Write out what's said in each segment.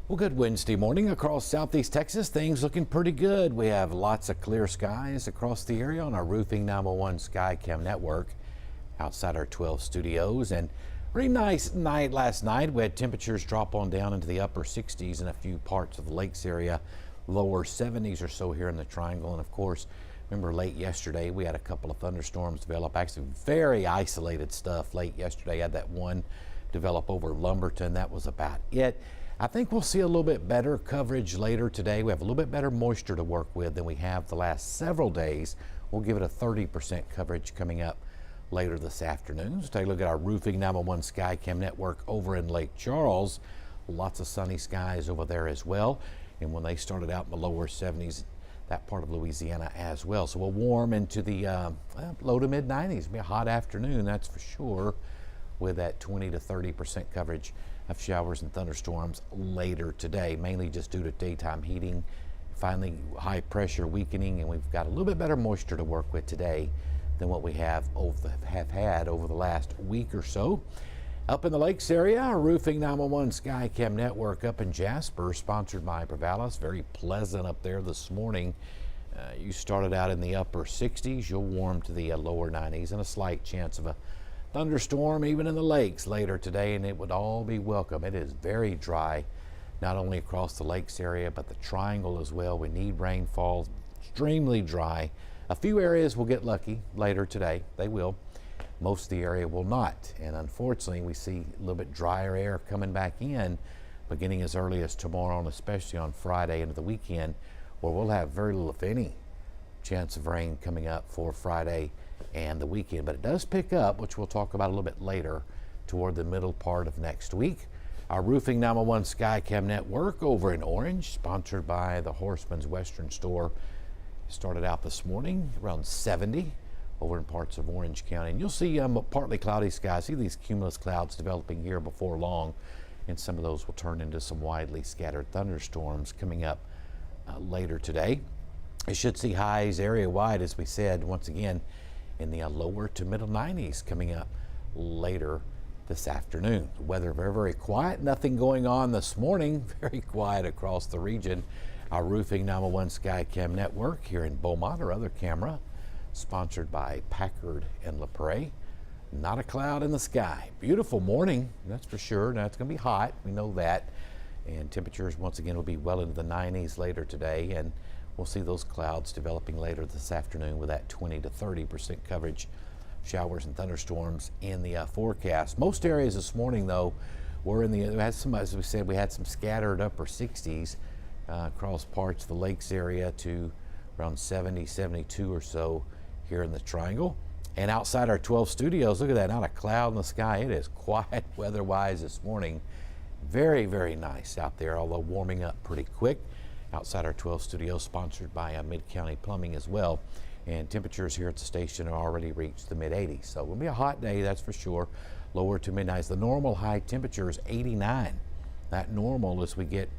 Well, good Wednesday morning across southeast Texas. Things looking pretty good. We have lots of clear skies across the area on our Roofing 911 Skycam network outside our 12 studios. And really nice night last night. We had temperatures drop on down into the upper 60s in a few parts of the lakes area, lower 70s or so here in the Triangle. And of course, remember late yesterday we had a couple of thunderstorms develop. Actually, very isolated stuff late yesterday. Had that one develop over Lumberton. That was about it. I think we'll see a little bit better coverage later today. We have a little bit better moisture to work with than we have the last several days. We'll give it a 30% coverage coming up later this afternoon. So take a look at our Roofing 911 Skycam network over in Lake Charles. Lots of sunny skies over there as well. And when they started out in the lower 70s, that part of Louisiana as well. So we'll warm into the low to mid 90s. It'll be a hot afternoon, that's for sure, with that 20 to 30% coverage of showers and thunderstorms later today, mainly just due to daytime heating, finally high pressure weakening, and we've got a little bit better moisture to work with today than what we have had over the last week or so. Up in the lakes area, our Roofing 911 Skycam network up in Jasper, sponsored by Bravalis. Very pleasant up there this morning. You started out in the upper 60s, you'll warm to the lower 90s, and a slight chance of a thunderstorm even in the lakes later today, and it would all be welcome. It is very dry, not only across the lakes area, but the Triangle as well. We need rainfall, extremely dry. A few areas will get lucky later today. They will. Most of the area will not. And unfortunately, we see a little bit drier air coming back in beginning as early as tomorrow, and especially on Friday into the weekend, where we'll have very little, if any, chance of rain coming up for Friday and the weekend. But it does pick up, which we'll talk about a little bit later, toward the middle part of next week. Our Roofing 911 Skycam network over in Orange, sponsored by the Horseman's Western Store, started out this morning around 70 over in parts of Orange County. And you'll see partly cloudy skies. See these cumulus clouds developing here before long, and some of those will turn into some widely scattered thunderstorms coming up later today. We should see highs area-wide, as we said, once again, in the lower to middle 90s coming up later this afternoon. The weather very, very quiet. Nothing going on this morning. Very quiet across the region. Our Roofing 911 Skycam network here in Beaumont, our other camera, sponsored by Packard and LaPrade. Not a cloud in the sky. Beautiful morning, that's for sure. Now it's going to be hot. We know that. And temperatures once again will be well into the 90s later today, and we'll see those clouds developing later this afternoon with that 20 to 30% coverage, showers and thunderstorms in the forecast. Most areas this morning, though, were in the, as we said, we had some scattered upper 60s across parts of the lakes area to around 70, 72 or so here in the Triangle. And outside our 12 studios, look at that, not a cloud in the sky. It is quiet weather-wise this morning. Very, very nice out there, although warming up pretty quick. Outside our 12 studios, sponsored by Mid-County Plumbing as well. And temperatures here at the station are already reached the mid-80s. So it will be a hot day, that's for sure. Lower to mid-90s. The normal high temperature is 89. That normal, as we get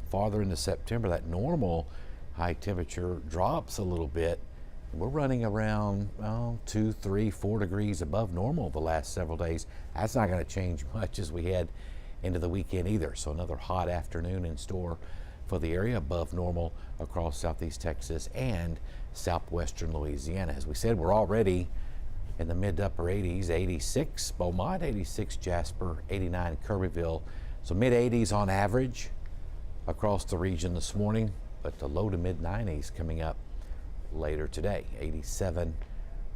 farther into September, that normal high temperature drops a little bit. We're running around 2, 3, 4 degrees above normal the last several days. That's not going to change much as we head into the weekend either. So another hot afternoon in store for the area, above normal across southeast Texas and southwestern Louisiana. As we said, we're already in the mid to upper 80s, 86 Beaumont, 86 Jasper, 89 Kirbyville. So mid 80s on average across the region this morning, but the low to mid 90s coming up later today. 87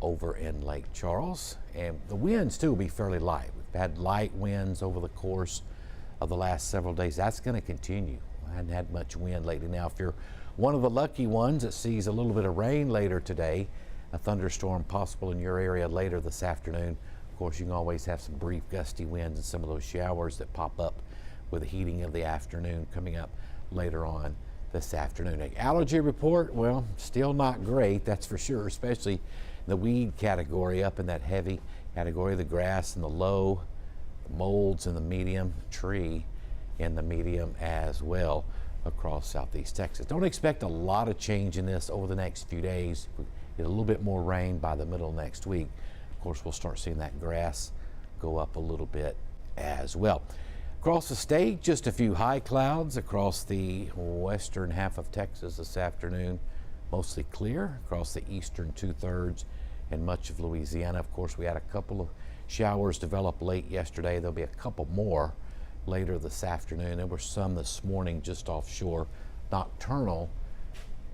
over in Lake Charles. And the winds too will be fairly light. We've had light winds over the course of the last several days. That's going to continue. I hadn't had much wind lately. Now, if you're one of the lucky ones that sees a little bit of rain later today, a thunderstorm possible in your area later this afternoon, of course, you can always have some brief gusty winds and some of those showers that pop up with the heating of the afternoon coming up later on this afternoon. An allergy report, well, still not great, that's for sure, especially the weed category up in that heavy category, the grass in the low, the molds in the medium, tree in the medium as well across southeast Texas. Don't expect a lot of change in this over the next few days. We get a little bit more rain by the middle of next week. Of course, we'll start seeing that grass go up a little bit as well. Across the state, just a few high clouds across the western half of Texas this afternoon. Mostly clear across the eastern 2/3 and much of Louisiana. Of course, we had a couple of showers develop late yesterday. There'll be a couple more later this afternoon. There were some this morning just offshore, nocturnal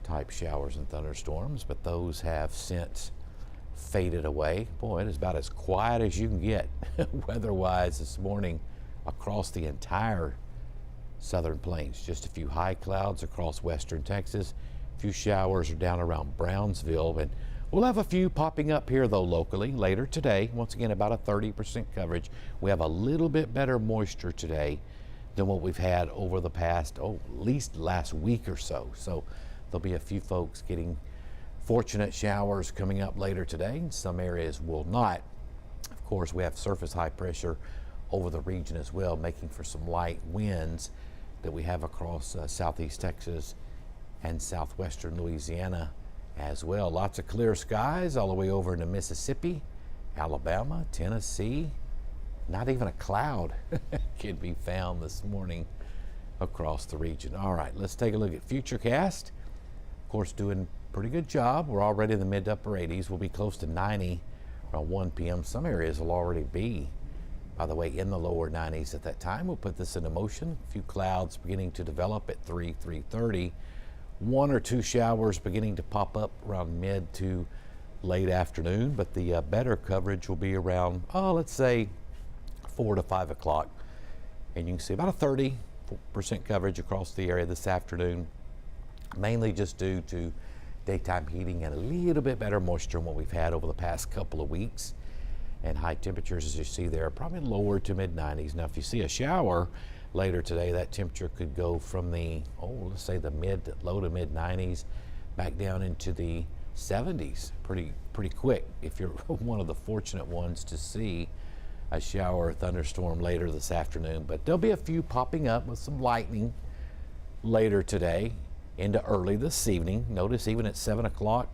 type showers and thunderstorms, but those have since faded away. Boy, it is about as quiet as you can get weather-wise this morning across the entire southern plains. Just a few high clouds across western Texas. A few showers are down around Brownsville, and we'll have a few popping up here though locally later today. Once again, about a 30% coverage. We have a little bit better moisture today than what we've had over the past, at least last week or so. So there'll be a few folks getting fortunate showers coming up later today. Some areas will not. Of course, we have surface high pressure over the region as well, making for some light winds that we have across southeast Texas and southwestern Louisiana as well. Lots of clear skies all the way over into Mississippi, Alabama, Tennessee. Not even a cloud can be found this morning across the region. All right, let's take a look at Futurecast. Of course, doing a pretty good job. We're already in the mid to upper 80s. We'll be close to 90 around 1 p.m. Some areas will already be, by the way, in the lower 90s at that time. We'll put this into motion. A few clouds beginning to develop at 3:30. 1 or 2 showers beginning to pop up around mid to late afternoon, but the better coverage will be around, let's say 4 to 5 o'clock. And you can see about a 30% coverage across the area this afternoon, mainly just due to daytime heating and a little bit better moisture than what we've had over the past couple of weeks. And high temperatures, as you see there, probably lower to mid 90s. Now, if you see a shower later today, that temperature could go from the, let's say the low to mid 90s back down into the 70s pretty quick if you're one of the fortunate ones to see a shower or thunderstorm later this afternoon. But there'll be a few popping up with some lightning later today into early this evening. Notice even at 7 o'clock,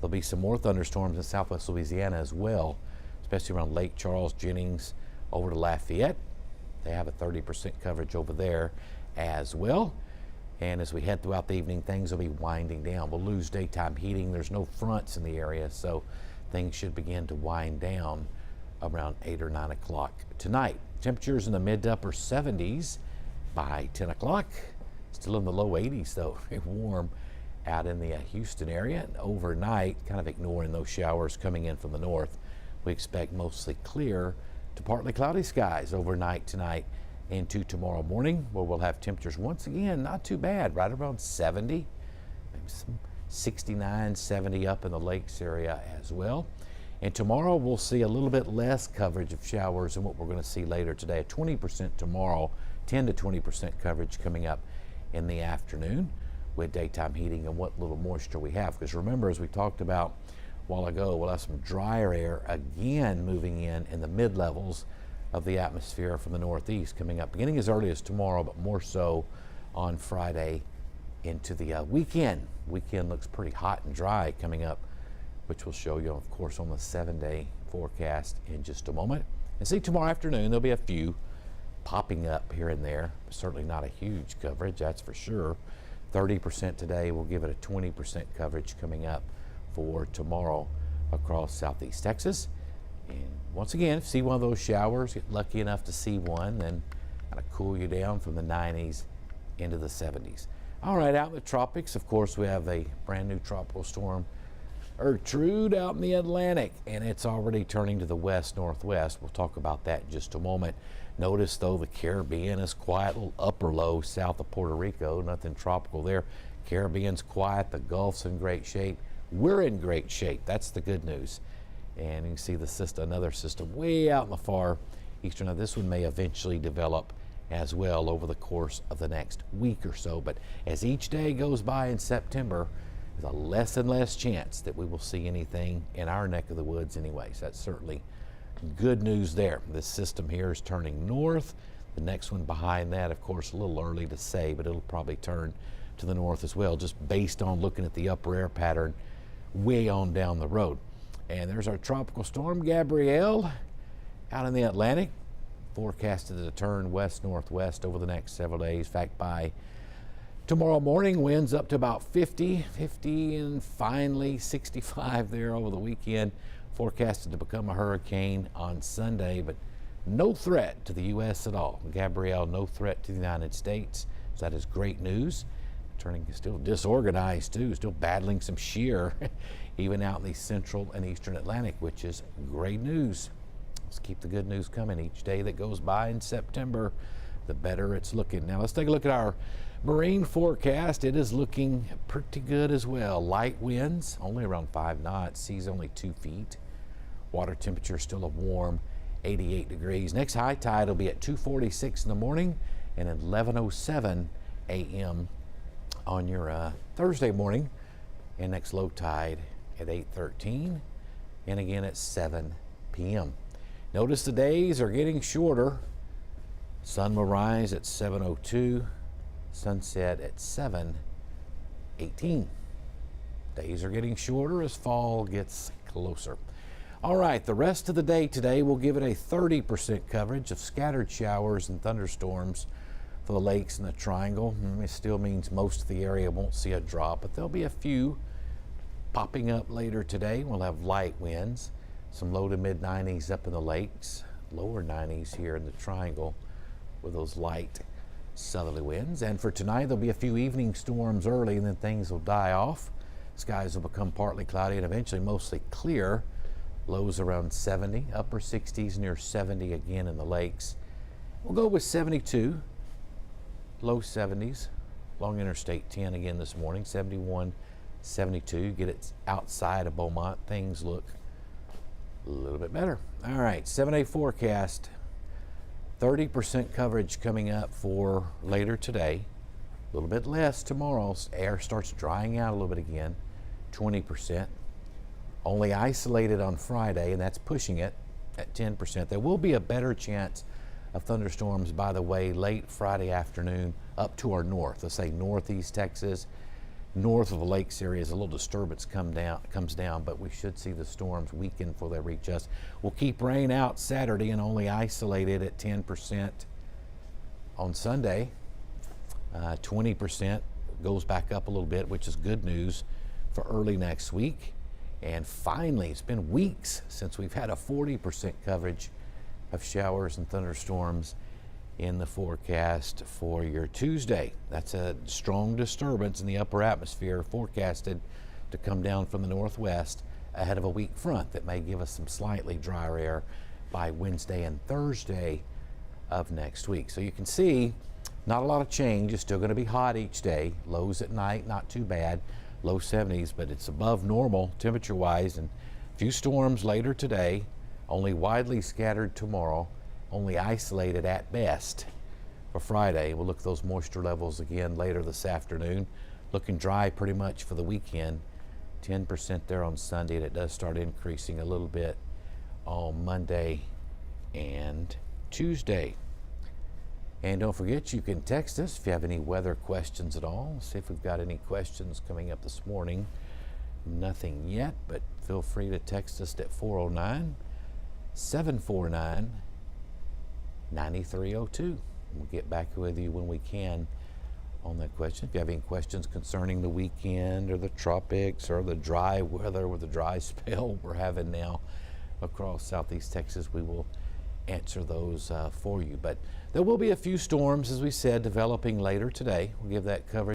there'll be some more thunderstorms in southwest Louisiana as well, especially around Lake Charles, Jennings, over to Lafayette. They have a 30% coverage over there as well. And as we head throughout the evening, things will be winding down. We'll lose daytime heating. There's no fronts in the area, so things should begin to wind down around 8 or 9 o'clock tonight. Temperatures in the mid to upper 70s by 10 o'clock. Still in the low 80s though, warm out in the Houston area. And overnight, kind of ignoring those showers coming in from the north, we expect mostly clear to partly cloudy skies overnight tonight into tomorrow morning, where we'll have temperatures once again not too bad, right around 70, maybe some 69, 70 up in the lakes area as well. And tomorrow we'll see a little bit less coverage of showers than what we're going to see later today. 20% tomorrow, 10 to 20% coverage coming up in the afternoon with daytime heating and what little moisture we have. Because remember, as we talked about a while ago, we'll have some drier air again moving in the mid-levels of the atmosphere from the northeast coming up beginning as early as tomorrow, but more so on Friday into the weekend. Weekend looks pretty hot and dry coming up, which we'll show you, of course, on the 7-day forecast in just a moment. And see, tomorrow afternoon, there'll be a few popping up here and there. Certainly not a huge coverage, that's for sure. 30% today, we'll give it a 20% coverage coming up for tomorrow across southeast Texas. And once again, if you see one of those showers, get lucky enough to see one, then kind of cool you down from the 90s into the 70s. All right, out in the tropics, of course, we have a brand new tropical storm, Gertrude, out in the Atlantic, and it's already turning to the west-northwest. We'll talk about that in just a moment. Notice, though, the Caribbean is quiet, a little upper low south of Puerto Rico, nothing tropical there. Caribbean's quiet, the Gulf's in great shape. We're in great shape, that's the good news. And you can see the system, another system way out in the far eastern. Now, this one may eventually develop as well over the course of the next week or so. But as each day goes by in September, there's a less and less chance that we will see anything in our neck of the woods anyways. That's certainly good news there. This system here is turning north. The next one behind that, of course, a little early to say, but it'll probably turn to the north as well, just based on looking at the upper air pattern way on down the road. And there's our tropical storm, Gabrielle, out in the Atlantic. forecasted to turn west-northwest over the next several days. In fact, by tomorrow morning, winds up to about 50, and finally 65 there over the weekend. Forecasted to become a hurricane on Sunday, but no threat to the U.S. at all. Gabrielle, no threat to the United States. So that is great news. Turning still disorganized too, still battling some shear, even out in the central and eastern Atlantic, which is great news. Let's keep the good news coming. Each day that goes by in September, the better it's looking. Now let's take a look at our marine forecast. It is looking pretty good as well. Light winds, only around 5 knots, seas only 2 feet. Water temperature still a warm 88 degrees. Next high tide will be at 2:46 in the morning and at 11:07 a.m. on your Thursday morning, and next low tide at 8:13 and again at 7 p.m. Notice the days are getting shorter. Sun will rise at 7:02, sunset at 7:18. Days are getting shorter as fall gets closer. All right, the rest of the day today will give it a 30% coverage of scattered showers and thunderstorms for the lakes and the triangle. It still means most of the area won't see a drop, but there'll be a few popping up later today. We'll have light winds, some low to mid 90s up in the lakes, lower 90s here in the triangle with those light southerly winds. And for tonight, there'll be a few evening storms early, and then things will die off. Skies will become partly cloudy and eventually mostly clear. Lows around 70, upper 60s near 70 again in the lakes. We'll go with 72, low 70s, along Interstate 10 again this morning, 71, 72. Get it outside of Beaumont, things look a little bit better. All right, 7-day forecast, 30% coverage coming up for later today, a little bit less tomorrow. Air starts drying out a little bit again, 20%. Only isolated on Friday, and that's pushing it at 10%. There will be a better chance of thunderstorms, by the way, late Friday afternoon up to our north. Let's say northeast Texas, north of the lakes areas. A little disturbance comes down, but we should see the storms weaken before they reach us. We'll keep rain out Saturday and only isolated at 10% on Sunday. 20% goes back up a little bit, which is good news for early next week. And finally, it's been weeks since we've had a 40% coverage of showers and thunderstorms in the forecast for your Tuesday. That's a strong disturbance in the upper atmosphere forecasted to come down from the northwest ahead of a weak front that may give us some slightly drier air by Wednesday and Thursday of next week. So you can see not a lot of change. It's still going to be hot each day. Lows at night, not too bad. Low 70s, but it's above normal temperature-wise, and a few storms later today, only widely scattered tomorrow, only isolated at best for Friday. We'll look at those moisture levels again later this afternoon. Looking dry pretty much for the weekend, 10% there on Sunday, and it does start increasing a little bit on Monday and Tuesday. And don't forget, you can text us if you have any weather questions at all. See if we've got any questions coming up this morning. Nothing yet, but feel free to text us at 409-749-9302. We'll get back with you when we can on that question. If you have any questions concerning the weekend or the tropics or the dry weather or the dry spell we're having now across southeast Texas, we will answer those for you. But there will be a few storms, as we said, developing later today. We'll give that coverage